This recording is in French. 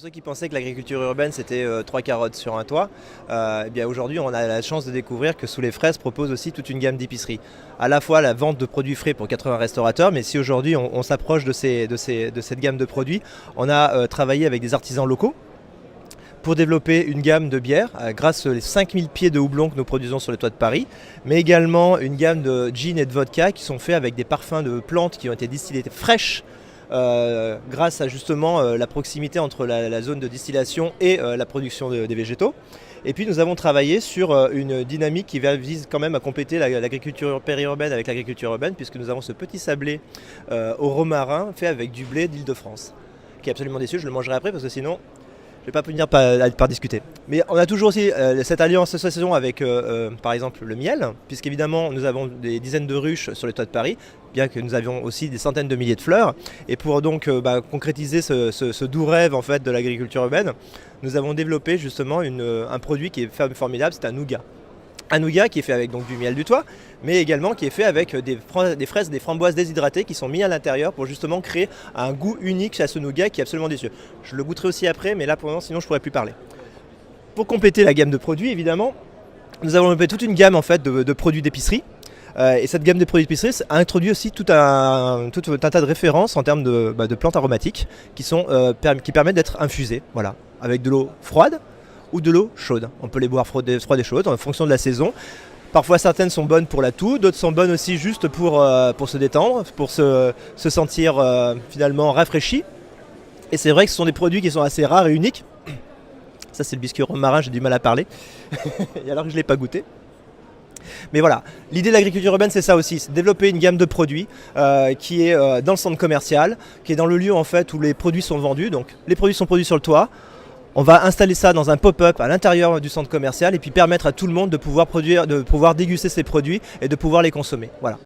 Pour ceux qui pensaient que l'agriculture urbaine c'était trois carottes sur un toit, eh bien aujourd'hui on a la chance de découvrir que Sous les Fraises propose aussi toute une gamme d'épiceries. À la fois la vente de produits frais pour 80 restaurateurs, mais si aujourd'hui on s'approche de cette gamme de produits, on a travaillé avec des artisans locaux pour développer une gamme de bières grâce aux 5000 pieds de houblon que nous produisons sur les toits de Paris, mais également une gamme de gin et de vodka qui sont faits avec des parfums de plantes qui ont été distillées fraîches grâce à justement la proximité entre la zone de distillation et la production des végétaux. Et puis nous avons travaillé sur une dynamique qui vise quand même à compléter l'agriculture périurbaine avec l'agriculture urbaine, puisque nous avons ce petit sablé au romarin fait avec du blé d'Île-de-France, qui est absolument délicieux. Je le mangerai après parce que sinon je ne vais pas venir par discuter. Mais on a toujours aussi cette alliance association avec par exemple le miel, puisqu'évidemment nous avons des dizaines de ruches sur les toits de Paris, bien que nous avions aussi des centaines de milliers de fleurs. Et pour donc concrétiser ce doux rêve en fait de l'agriculture urbaine, nous avons développé justement un produit qui est formidable, c'est un nougat. Un nougat qui est fait avec donc du miel du toit, mais également qui est fait avec des fraises, des framboises déshydratées qui sont mises à l'intérieur pour justement créer un goût unique à ce nougat qui est absolument délicieux. Je le goûterai aussi après, mais là pour le moment sinon je ne pourrais plus parler. Pour compléter la gamme de produits évidemment, nous avons développé toute une gamme en fait de produits d'épicerie. Et cette gamme de produits d'épicerie a introduit aussi tout un tas de références en termes de plantes aromatiques qui permettent d'être infusées, voilà, avec de l'eau froide ou de l'eau chaude. On peut les boire froide et chaude en fonction de la saison. Parfois certaines sont bonnes pour la toux, d'autres sont bonnes aussi juste pour se détendre, pour se sentir finalement rafraîchi. Et c'est vrai que ce sont des produits qui sont assez rares et uniques. Ça c'est le biscuit romarin, j'ai du mal à parler, alors que je ne l'ai pas goûté. Mais voilà, l'idée de l'agriculture urbaine c'est ça aussi, c'est développer une gamme de produits qui est dans le centre commercial, qui est dans le lieu en fait où les produits sont vendus. Donc les produits sont produits sur le toit. On va installer ça dans un pop-up à l'intérieur du centre commercial et puis permettre à tout le monde de pouvoir déguster ces produits et de pouvoir les consommer. Voilà.